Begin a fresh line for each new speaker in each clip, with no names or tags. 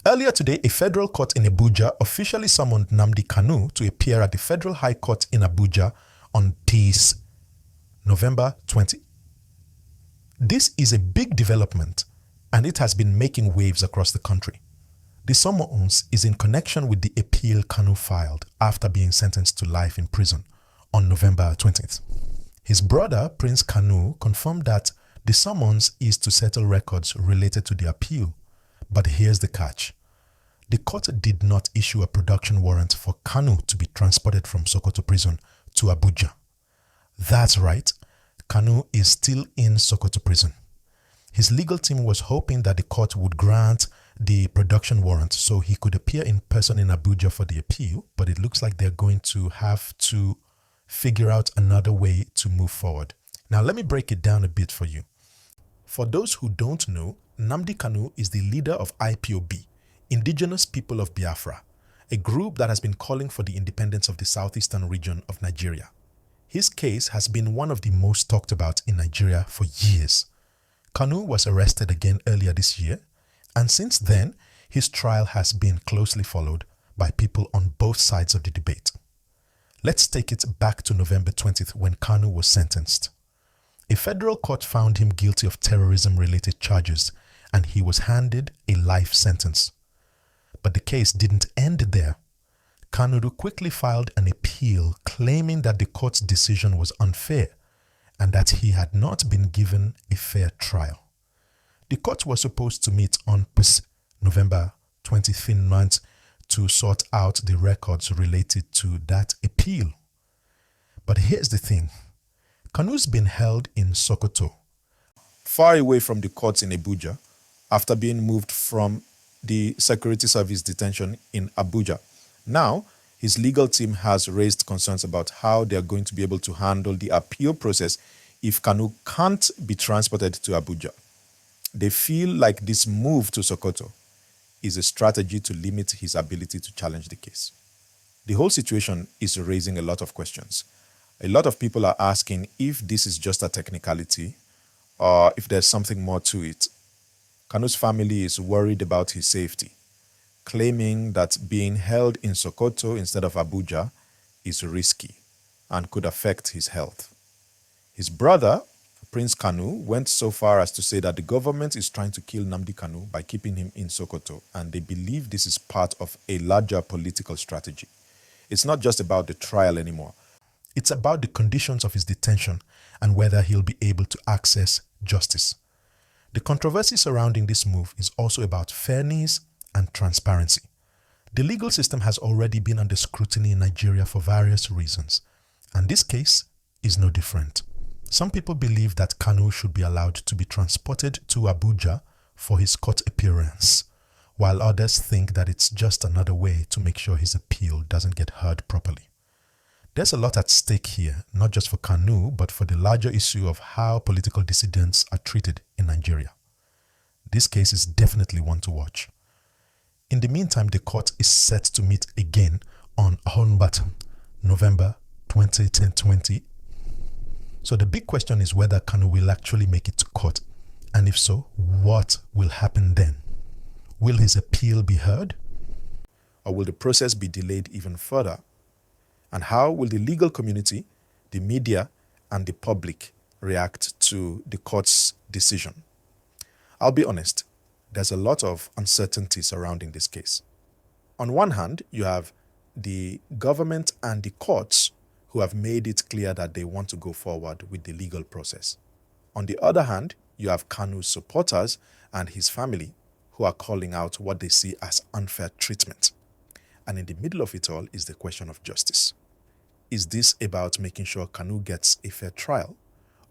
Earlier today, a federal court in Abuja officially summoned Nnamdi Kanu to appear at the Federal High Court in Abuja on this November 20. This is a big development, and it has been making waves across the country. The summons is in connection with the appeal Kanu filed after being sentenced to life in prison on November 20th. His brother, Prince Kanu, confirmed that the summons is to settle records related to the appeal. But here's the catch. The court did not issue a production warrant for Kanu to be transported from Sokoto Prison to Abuja. That's right, Kanu is still in Sokoto Prison. His legal team was hoping that the court would grant the production warrant so he could appear in person in Abuja for the appeal, but it looks like they're going to have to figure out another way to move forward. Now, let me break it down a bit for you. For those who don't know, Nnamdi Kanu is the leader of IPOB, Indigenous People of Biafra, a group that has been calling for the independence of the southeastern region of Nigeria. His case has been one of the most talked about in Nigeria for years. Kanu was arrested again earlier this year, and since then, his trial has been closely followed by people on both sides of the debate. Let's take it back to November 20th when Kanu was sentenced. A federal court found him guilty of terrorism-related charges, and he was handed a life sentence. But the case didn't end there. Kanu quickly filed an appeal claiming that the court's decision was unfair and that he had not been given a fair trial. The court was supposed to meet on November 25th to sort out the records related to that appeal. But here's the thing. Kanu's been held in Sokoto, far away from the courts in Abuja, after being moved from the security service detention in Abuja. Now, his legal team has raised concerns about how they are going to be able to handle the appeal process if Kanu can't be transported to Abuja. They feel like this move to Sokoto is a strategy to limit his ability to challenge the case. The whole situation is raising a lot of questions. A lot of people are asking if this is just a technicality or if there's something more to it. Kanu's family is worried about his safety, claiming that being held in Sokoto instead of Abuja is risky and could affect his health. His brother, Prince Kanu, went so far as to say that the government is trying to kill Nnamdi Kanu by keeping him in Sokoto, and they believe this is part of a larger political strategy. It's not just about the trial anymore. It's about the conditions of his detention and whether he'll be able to access justice. The controversy surrounding this move is also about fairness and transparency. The legal system has already been under scrutiny in Nigeria for various reasons, and this case is no different. Some people believe that Kanu should be allowed to be transported to Abuja for his court appearance, while others think that it's just another way to make sure his appeal doesn't get heard properly. There's a lot at stake here, not just for Kanu, but for the larger issue of how political dissidents are treated in Nigeria. This case is definitely one to watch. In the meantime, the court is set to meet again on November 2020. So the big question is whether Kanu will actually make it to court, and if so, what will happen then? Will his appeal be heard? Or will the process be delayed even further? And how will the legal community, the media, and the public react to the court's decision? I'll be honest, there's a lot of uncertainty surrounding this case. On one hand, you have the government and the courts who have made it clear that they want to go forward with the legal process. On the other hand, you have Kanu's supporters and his family who are calling out what they see as unfair treatment. And in the middle of it all is the question of justice. Is this about making sure Kanu gets a fair trial,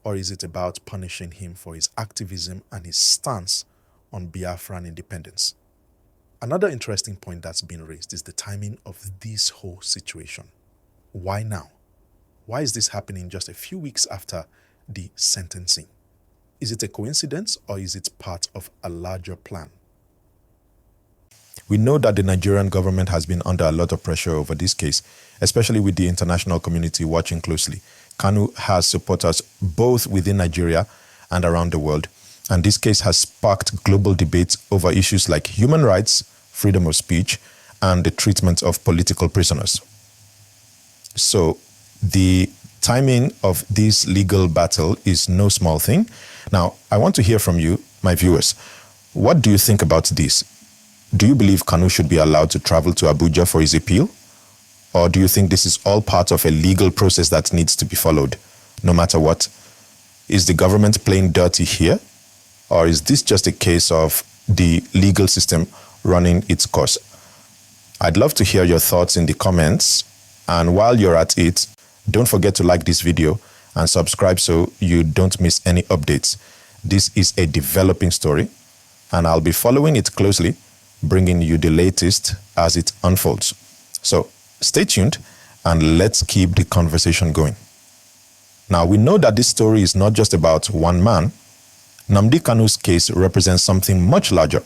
or is it about punishing him for his activism and his stance on Biafran independence? Another interesting point that's been raised is the timing of this whole situation. Why now? Why is this happening just a few weeks after the sentencing? Is it a coincidence, or is it part of a larger plan? We know that the Nigerian government has been under a lot of pressure over this case, especially with the international community watching closely. Kanu has supporters both within Nigeria and around the world, and this case has sparked global debates over issues like human rights, freedom of speech, and the treatment of political prisoners. So the timing of this legal battle is no small thing. Now, I want to hear from you, my viewers. What do you think about this? Do you believe Kanu should be allowed to travel to Abuja for his appeal? Or do you think this is all part of a legal process that needs to be followed, no matter what? Is the government playing dirty here? Or is this just a case of the legal system running its course? I'd love to hear your thoughts in the comments. And while you're at it, don't forget to like this video and subscribe so you don't miss any updates. This is a developing story, and I'll be following it closely, bringing you the latest as it unfolds. So stay tuned and let's keep the conversation going. Now, we know that this story is not just about one man. Nnamdi Kanu's case represents something much larger.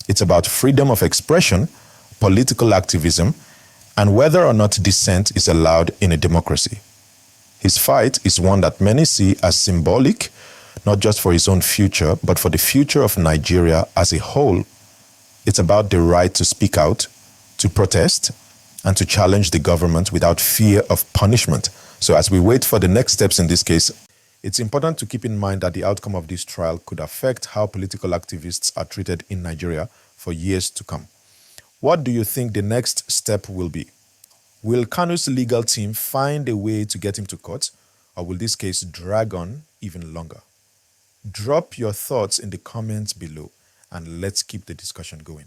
It's about freedom of expression, political activism, and whether or not dissent is allowed in a democracy. His fight is one that many see as symbolic, not just for his own future, but for the future of Nigeria as a whole. It's about the right to speak out, to protest, and to challenge the government without fear of punishment. So as we wait for the next steps in this case, it's important to keep in mind that the outcome of this trial could affect how political activists are treated in Nigeria for years to come. What do you think the next step will be? Will Kanu's legal team find a way to get him to court, or will this case drag on even longer? Drop your thoughts in the comments below, and let's keep the discussion going.